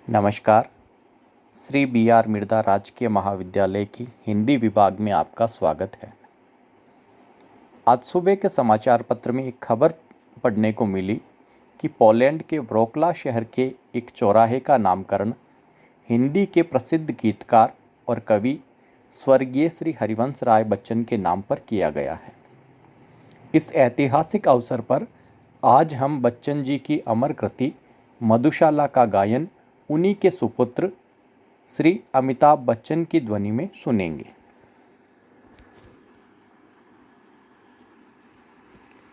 नमस्कार। Shri B are Mirdha राजकीय महाविद्यालय की हिंदी विभाग में आपका स्वागत है। आज सुबह के समाचार पत्र में एक खबर पढ़ने को मिली कि पोलैंड के व्रोक्ला शहर के एक चौराहे का नामकरण हिंदी के प्रसिद्ध गीतकार और कवि स्वर्गीय श्री हरिवंश राय बच्चन के नाम पर किया गया है। इस ऐतिहासिक अवसर पर आज हम बच्चन जी की अमर कृति मधुशाला का गायन उन्हीं के सुपुत्र श्री अमिताभ बच्चन की ध्वनि में सुनेंगे।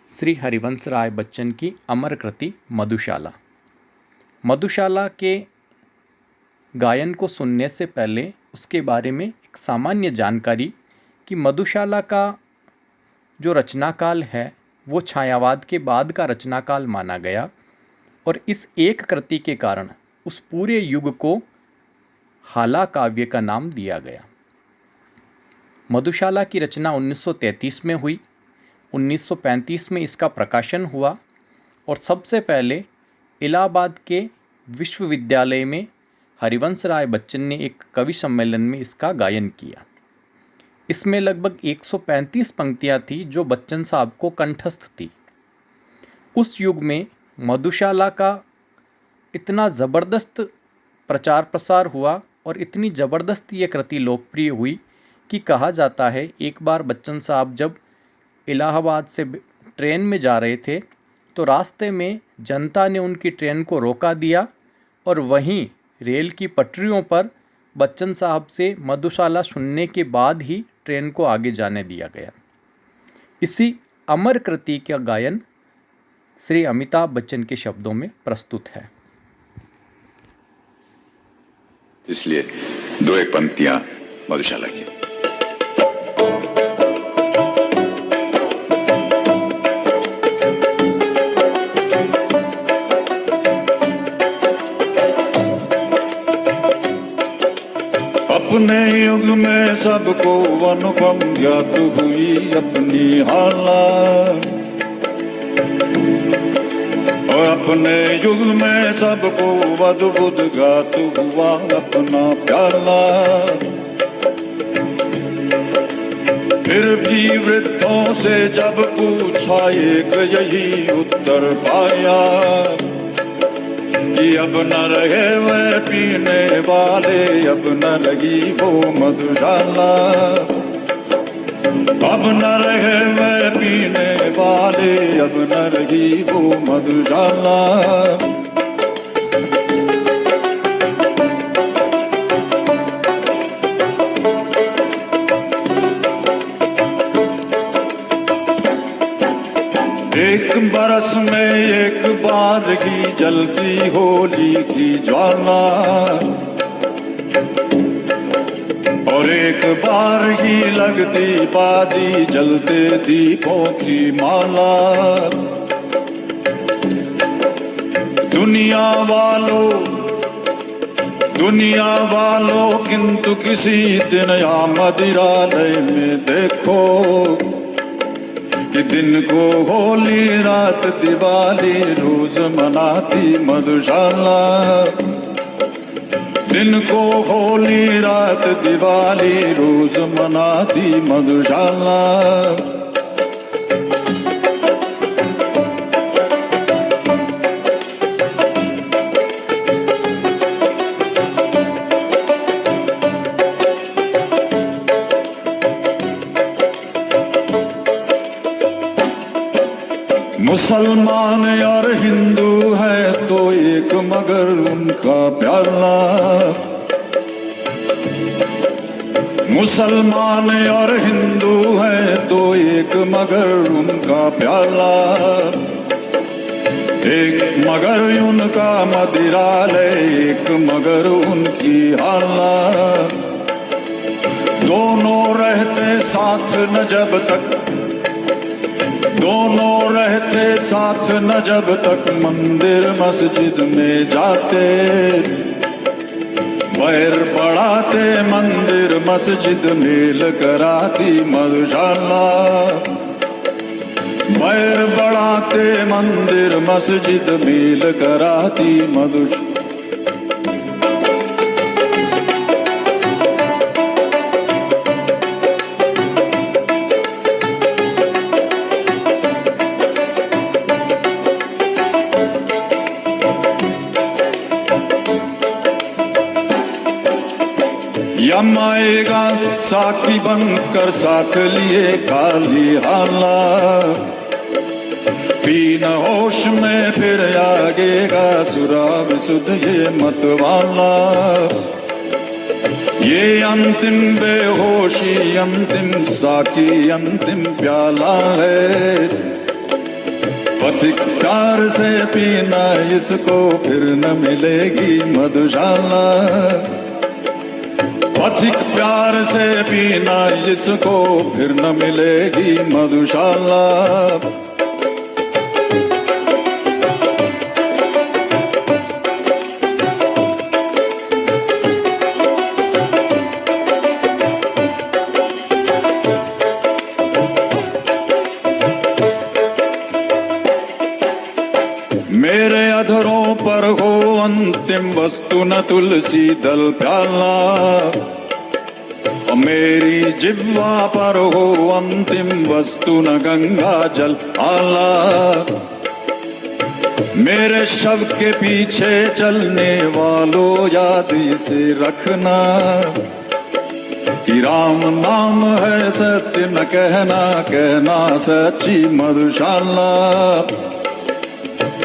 श्री हरिवंश राय बच्चन की अमर कृति मधुशाला। मधुशाला के गायन को सुनने से पहले उसके बारे में एक सामान्य जानकारी कि मधुशाला का जो रचनाकाल है वो छायावाद के बाद का रचनाकाल माना गया और इस एक कृति के कारण उस पूरे युग को हाला काव्य का नाम दिया गया। मधुशाला की रचना 1933 में हुई। 1935 में इसका प्रकाशन हुआ और सबसे पहले इलाहाबाद के विश्वविद्यालय में हरिवंश राय बच्चन ने एक कवि सम्मेलन में इसका गायन किया। इसमें लगभग 135 पंक्तियां थी जो बच्चन साहब को कंठस्थ थी। उस युग में मधुशाला का इतना ज़बरदस्त प्रचार प्रसार हुआ और इतनी ज़बरदस्त ये कृति लोकप्रिय हुई कि कहा जाता है एक बार बच्चन साहब जब इलाहाबाद से ट्रेन में जा रहे थे तो रास्ते में जनता ने उनकी ट्रेन को रोका दिया और वहीं रेल की पटरियों पर बच्चन साहब से मधुशाला सुनने के बाद ही ट्रेन को आगे जाने दिया गया। इसी अमर कृति का गायन श्री अमिताभ बच्चन के शब्दों में प्रस्तुत है। इसलिए दो एक पंक्तियां मधुशाला की। अपने युग में सबको अनुपम ज्ञात हुई अपनी हालत, और अपने युग में सबको अद्भुत गात हुआ अपना प्याला। फिर भी वृद्धों से जब पूछा एक यही उत्तर पाया कि अब न रहे वह पीने वाले, अब न लगी वो मधुशाला। अब न रहे वह पीने वाले, अब न रही वो मधुशाला। एक बरस में एक बार की जलती होली की ज्वाला, और एक बार ही लगती बाजी जलते दीपों की माला। दुनिया वालों किंतु किसी दिन या मदिरालय में देखो कि दिन को होली रात दिवाली रोज मनाती मधुशाला। दिन को होली रात दिवाली रोज मनाती मधुशाला। मुसलमान और हिंदू है तो एक मगर उनका प्याला। मुसलमान और हिंदू है तो एक मगर उनका प्याला। एक मगर उनका मदिरालय, एक मगर उनकी हाला। दोनों रहते साथ न जब तक, दोनों रहते साथ न जब तक मंदिर मस्जिद में जाते। बैर बढ़ाते मंदिर मस्जिद मेल कराती मधुशाला। बैर बढ़ाते मंदिर मस्जिद मेल कराती मधुशाला। यम आएगा साकी बनकर साथ लिए खाली हाला, बिन होश में फिर आगेगा सुराग सुध ये मत वाला। ये अंतिम बेहोशी अंतिम साकी अंतिम प्याला है, पथिक प्यार से पीना इसको फिर न मिलेगी मधुशाला। पथिक प्यार से पीना इसको फिर न मिलेगी मधुशाला। मेरे अधरों पर हो अंतिम वस्तु न तुलसी दल प्याला, और मेरी जिह्वा पर हो अंतिम वस्तु न गंगा जल आला। मेरे शव के पीछे चलने वालों याद इसे रखना, कि राम नाम है सत्य न कहना, कहना सच्ची मधुशाला।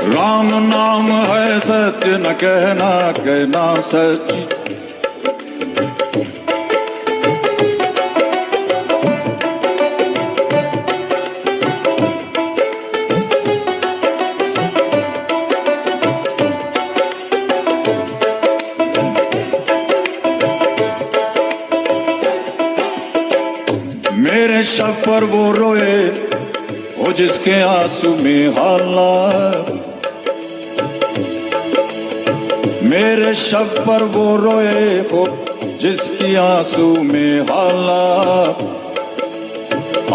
राम नाम है सत्य न कहना, कहना सच्ची। मेरे शव पर वो रोए हो जिसके आंसू में हाला, मेरे शव पर वो रोए हो जिसकी आंसू में हाला।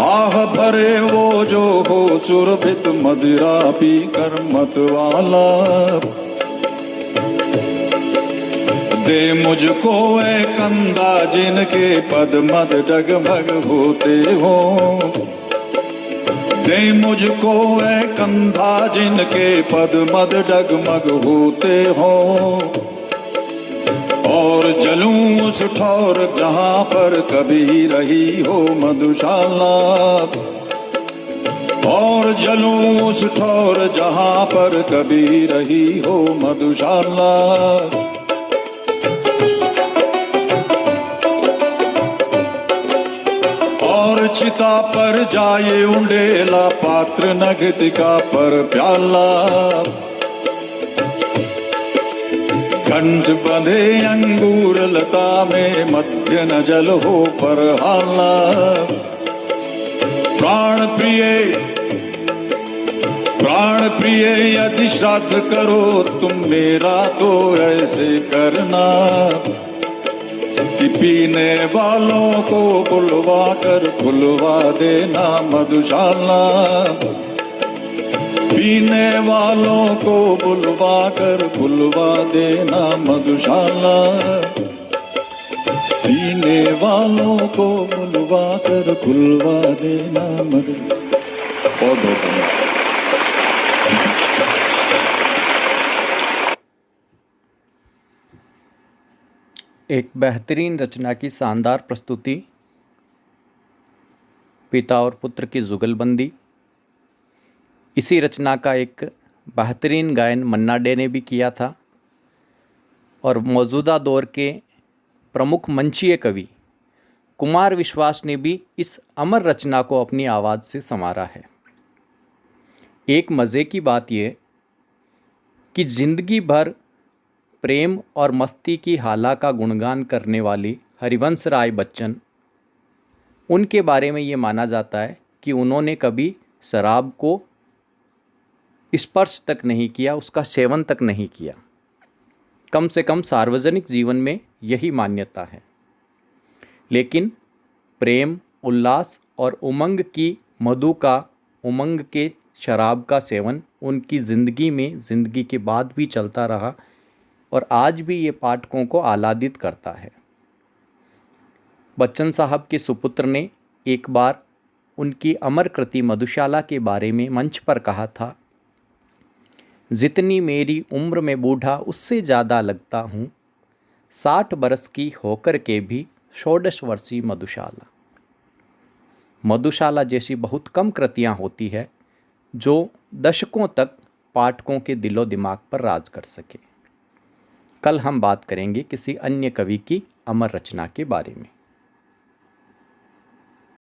आह भरे वो जो हो सुरभित मदिरा पी कर मत वाला। दे मुझको ए कंधा जिनके पद मद डगमग होते हो, दे मुझको ए कंधा जिनके पद मद डगमग होते हो। और जलूं उस ठौर जहां पर कभी रही हो मधुशाला, और जलूं उस ठौर जहां पर कभी रही हो मधुशाला। और चिता पर जाए उंडेला पात्र नगतिका पर प्याला, घंट बंधे अंगूर लता में मध्य न जल हो पर हाला। प्राण प्रिय यदि श्राद्ध करो तुम मेरा तो ऐसे करना, कि पीने वालों को बुलवा कर बुलवा देना मधुशाला। पीने वालों को बुलवा कर बुलवा देना मधुशाला। पीने वालों को बुलवा कर बुलवा देना मधुशाला। बहुत बहुत धन्यवाद। एक बेहतरीन रचना की शानदार प्रस्तुति, पिता और पुत्र की जुगलबंदी। इसी रचना का एक बेहतरीन गायन मन्ना डे ने भी किया था, और मौजूदा दौर के प्रमुख मंचीय कवि कुमार विश्वास ने भी इस अमर रचना को अपनी आवाज़ से संवारा है। एक मज़े की बात यह कि जिंदगी भर प्रेम और मस्ती की हाला का गुणगान करने वाली हरिवंश राय बच्चन, उनके बारे में ये माना जाता है कि उन्होंने कभी शराब को स्पर्श तक नहीं किया, उसका सेवन तक नहीं किया। कम से कम सार्वजनिक जीवन में यही मान्यता है। लेकिन प्रेम, उल्लास और उमंग की मधु का, उमंग के शराब का सेवन उनकी ज़िंदगी में ज़िंदगी के बाद भी चलता रहा, और आज भी ये पाठकों को आह्लादित करता है। बच्चन साहब के सुपुत्र ने एक बार उनकी अमर कृति मधुशाला के बारे में मंच पर कहा था, जितनी मेरी उम्र में बूढ़ा उससे ज़्यादा लगता हूँ, 60 बरस की होकर के भी षोडश वर्षीय मधुशाला। मधुशाला जैसी बहुत कम कृतियाँ होती है जो दशकों तक पाठकों के दिलो दिमाग पर राज कर सके। कल हम बात करेंगे किसी अन्य कवि की अमर रचना के बारे में।